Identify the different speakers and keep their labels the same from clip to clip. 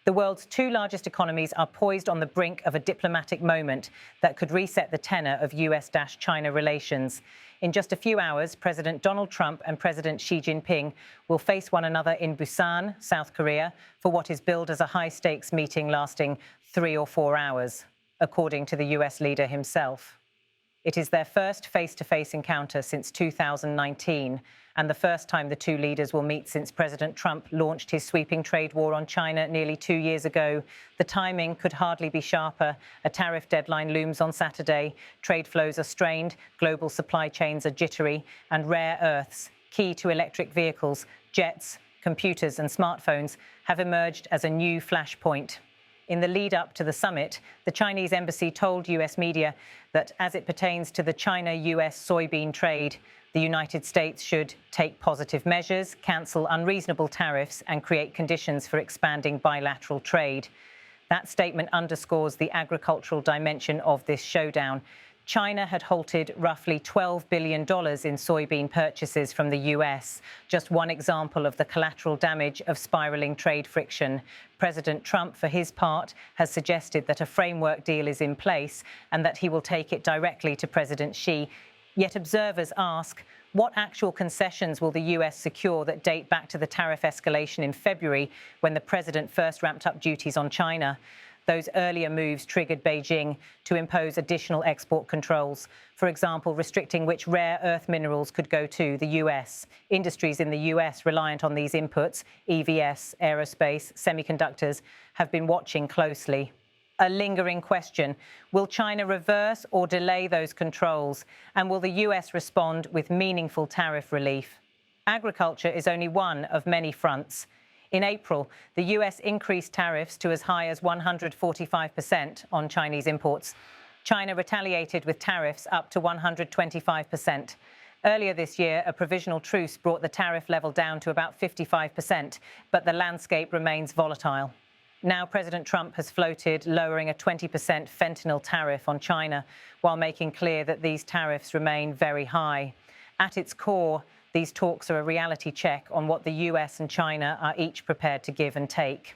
Speaker 1: The world's two largest economies are poised on the brink of a diplomatic moment that could reset the tenor of US-China relations. In just a few hours, President Donald Trump and President Xi Jinping will face one another in Busan, South Korea, for what is billed as a high-stakes meeting lasting 3 or 4 hours, according to the US leader himself. It is their first face-to-face encounter since 2019, and the first time the two leaders will meet since President Trump launched his sweeping trade war on China nearly 2 years ago. The timing could hardly be sharper. A tariff deadline looms on Saturday. Trade flows are strained, global supply chains are jittery, and rare earths, key to electric vehicles, jets, computers and smartphones, have emerged as a new flashpoint. In the lead-up to the summit, the Chinese embassy told US media that as it pertains to the China-US soybean trade, the United States should take positive measures, cancel unreasonable tariffs, and create conditions for expanding bilateral trade. That statement underscores the agricultural dimension of this showdown. China had halted roughly $12 billion in soybean purchases from the US, just one example of the collateral damage of spiraling trade friction. President Trump, for his part, has suggested that a framework deal is in place and that he will take it directly to President Xi. Yet observers ask, what actual concessions will the US secure that date back to the tariff escalation in February when the president first ramped up duties on China? Those earlier moves triggered Beijing to impose additional export controls, for example, restricting which rare earth minerals could go to the US. Industries in the US reliant on these inputs, EVs, aerospace, semiconductors, have been watching closely. A lingering question, will China reverse or delay those controls? And will the US respond with meaningful tariff relief? Agriculture is only one of many fronts. In April, the US increased tariffs to as high as 145% on Chinese imports. China retaliated with tariffs up to 125%. Earlier this year, a provisional truce brought the tariff level down to about 55%, but the landscape remains volatile. Now President Trump has floated lowering a 20% fentanyl tariff on China, while making clear that these tariffs remain very high. At its core, these talks are a reality check on what the US and China are each prepared to give and take.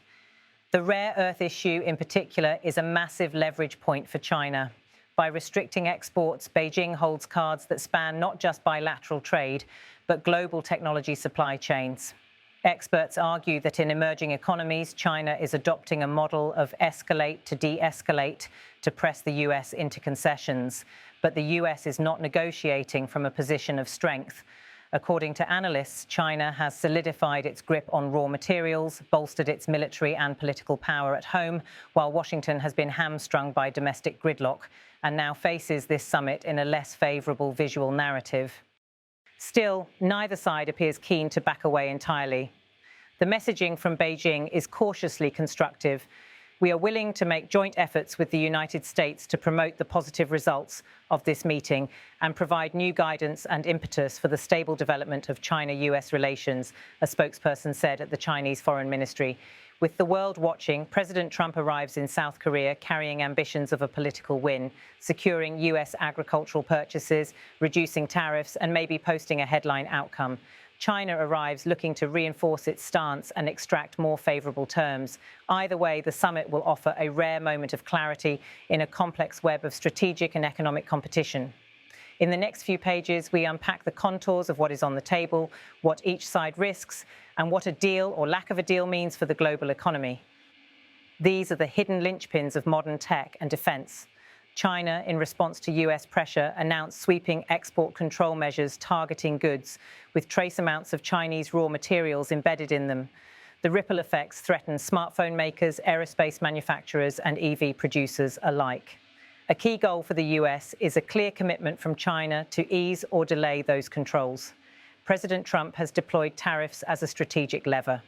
Speaker 1: The rare earth issue in particular is a massive leverage point for China. By restricting exports, Beijing holds cards that span not just bilateral trade, but global technology supply chains. Experts argue that in emerging economies, China is adopting a model of escalate to de-escalate to press the US into concessions. But the US is not negotiating from a position of strength. According to analysts, China has solidified its grip on raw materials, bolstered its military and political power at home, while Washington has been hamstrung by domestic gridlock and now faces this summit in a less favorable visual narrative. Still, neither side appears keen to back away entirely. The messaging from Beijing is cautiously constructive. We are willing to make joint efforts with the United States to promote the positive results of this meeting and provide new guidance and impetus for the stable development of China-US relations, a spokesperson said at the Chinese Foreign Ministry. With the world watching, President Trump arrives in South Korea carrying ambitions of a political win, securing US agricultural purchases, reducing tariffs, and maybe posting a headline outcome. China arrives looking to reinforce its stance and extract more favorable terms. Either way, the summit will offer a rare moment of clarity in a complex web of strategic and economic competition. In the next few pages, we unpack the contours of what is on the table, what each side risks, and what a deal or lack of a deal means for the global economy. These are the hidden linchpins of modern tech and defense. China, in response to US pressure, announced sweeping export control measures targeting goods, with trace amounts of Chinese raw materials embedded in them. The ripple effects threaten smartphone makers, aerospace manufacturers, and EV producers alike. A key goal for the US is a clear commitment from China to ease or delay those controls. President Trump has deployed tariffs as a strategic lever.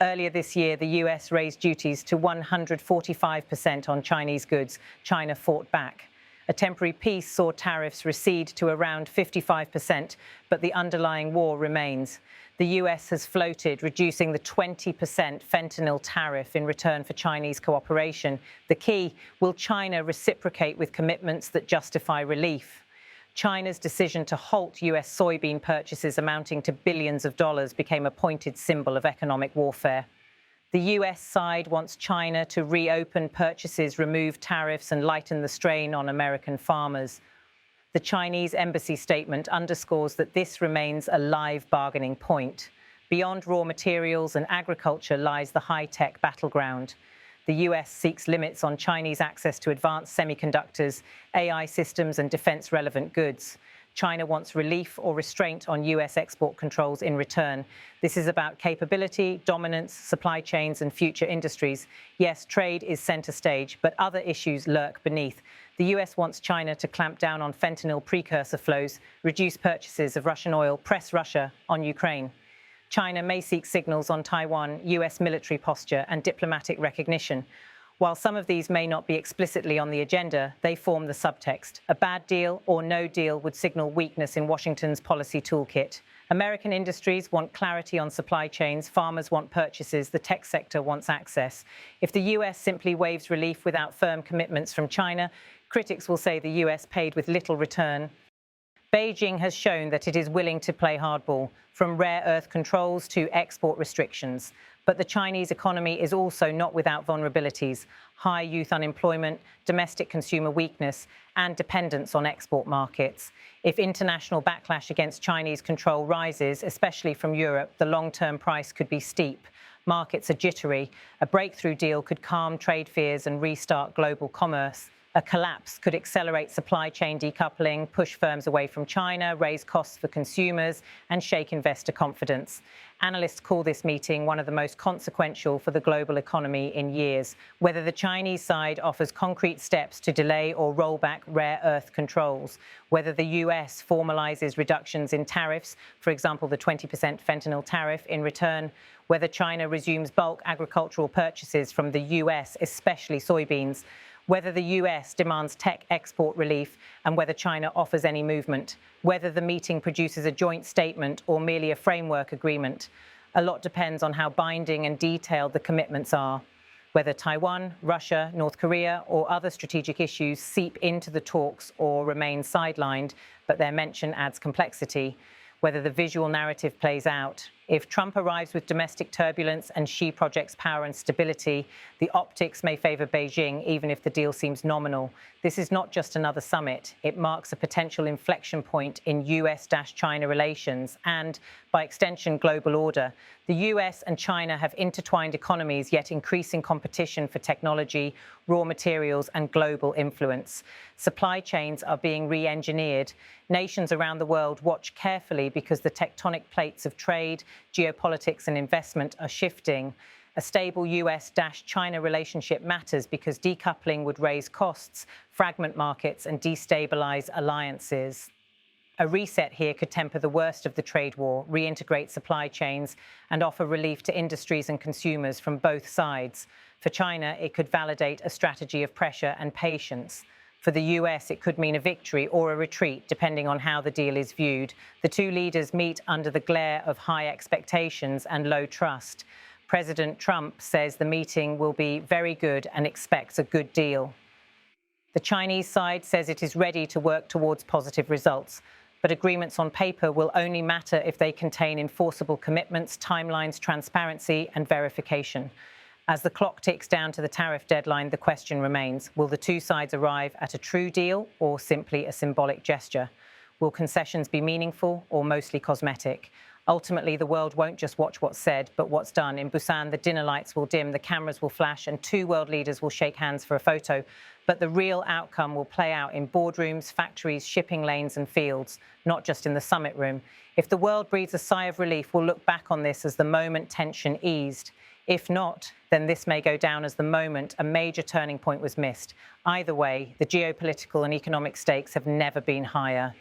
Speaker 1: Earlier this year, the US raised duties to 145% on Chinese goods. China fought back. A temporary peace saw tariffs recede to around 55%, but the underlying war remains. The US has floated, reducing the 20% fentanyl tariff in return for Chinese cooperation. The key, will China reciprocate with commitments that justify relief? China's decision to halt US soybean purchases amounting to billions of dollars became a pointed symbol of economic warfare. The US side wants China to reopen purchases, remove tariffs, and lighten the strain on American farmers. The Chinese embassy statement underscores that this remains a live bargaining point. Beyond raw materials and agriculture lies the high-tech battleground. The US seeks limits on Chinese access to advanced semiconductors, AI systems, and defense-relevant goods. China wants relief or restraint on US export controls in return. This is about capability, dominance, supply chains, and future industries. Yes, trade is center stage, but other issues lurk beneath. The US wants China to clamp down on fentanyl precursor flows, reduce purchases of Russian oil, press Russia on Ukraine. China may seek signals on Taiwan, US military posture, and diplomatic recognition. While some of these may not be explicitly on the agenda, they form the subtext. A bad deal or no deal would signal weakness in Washington's policy toolkit. American industries want clarity on supply chains, farmers want purchases, the tech sector wants access. If the US simply waives relief without firm commitments from China, critics will say the US paid with little return. Beijing has shown that it is willing to play hardball, from rare earth controls to export restrictions. But the Chinese economy is also not without vulnerabilities: high youth unemployment, domestic consumer weakness, and dependence on export markets. If international backlash against Chinese control rises, especially from Europe, the long-term price could be steep. Markets are jittery. A breakthrough deal could calm trade fears and restart global commerce. A collapse could accelerate supply chain decoupling, push firms away from China, raise costs for consumers, and shake investor confidence. Analysts call this meeting one of the most consequential for the global economy in years. Whether the Chinese side offers concrete steps to delay or roll back rare earth controls, whether the US formalizes reductions in tariffs, for example, the 20% fentanyl tariff, in return, whether China resumes bulk agricultural purchases from the US, especially soybeans, whether the US demands tech export relief, and whether China offers any movement, whether the meeting produces a joint statement or merely a framework agreement. A lot depends on how binding and detailed the commitments are. Whether Taiwan, Russia, North Korea, or other strategic issues seep into the talks or remain sidelined, but their mention adds complexity. Whether the visual narrative plays out. If Trump arrives with domestic turbulence and Xi projects power and stability, the optics may favor Beijing, even if the deal seems nominal. This is not just another summit. It marks a potential inflection point in US-China relations and, by extension, global order. The US and China have intertwined economies, yet increasing competition for technology, raw materials, and global influence. Supply chains are being re-engineered. Nations around the world watch carefully because the tectonic plates of trade, geopolitics, and investment are shifting. A stable US-China relationship matters because decoupling would raise costs, fragment markets, and destabilize alliances. A reset here could temper the worst of the trade war, reintegrate supply chains, and offer relief to industries and consumers from both sides. For China, it could validate a strategy of pressure and patience. For the US, it could mean a victory or a retreat, depending on how the deal is viewed. The two leaders meet under the glare of high expectations and low trust. President Trump says the meeting will be very good and expects a good deal. The Chinese side says it is ready to work towards positive results, but agreements on paper will only matter if they contain enforceable commitments, timelines, transparency, and verification. As the clock ticks down to the tariff deadline, the question remains: will the two sides arrive at a true deal or simply a symbolic gesture? Will concessions be meaningful or mostly cosmetic? Ultimately, the world won't just watch what's said, but what's done. In Busan, the dinner lights will dim, the cameras will flash, and two world leaders will shake hands for a photo. But the real outcome will play out in boardrooms, factories, shipping lanes, and fields, not just in the summit room. If the world breathes a sigh of relief, we'll look back on this as the moment tension eased. If not, then this may go down as the moment a major turning point was missed. Either way, the geopolitical and economic stakes have never been higher.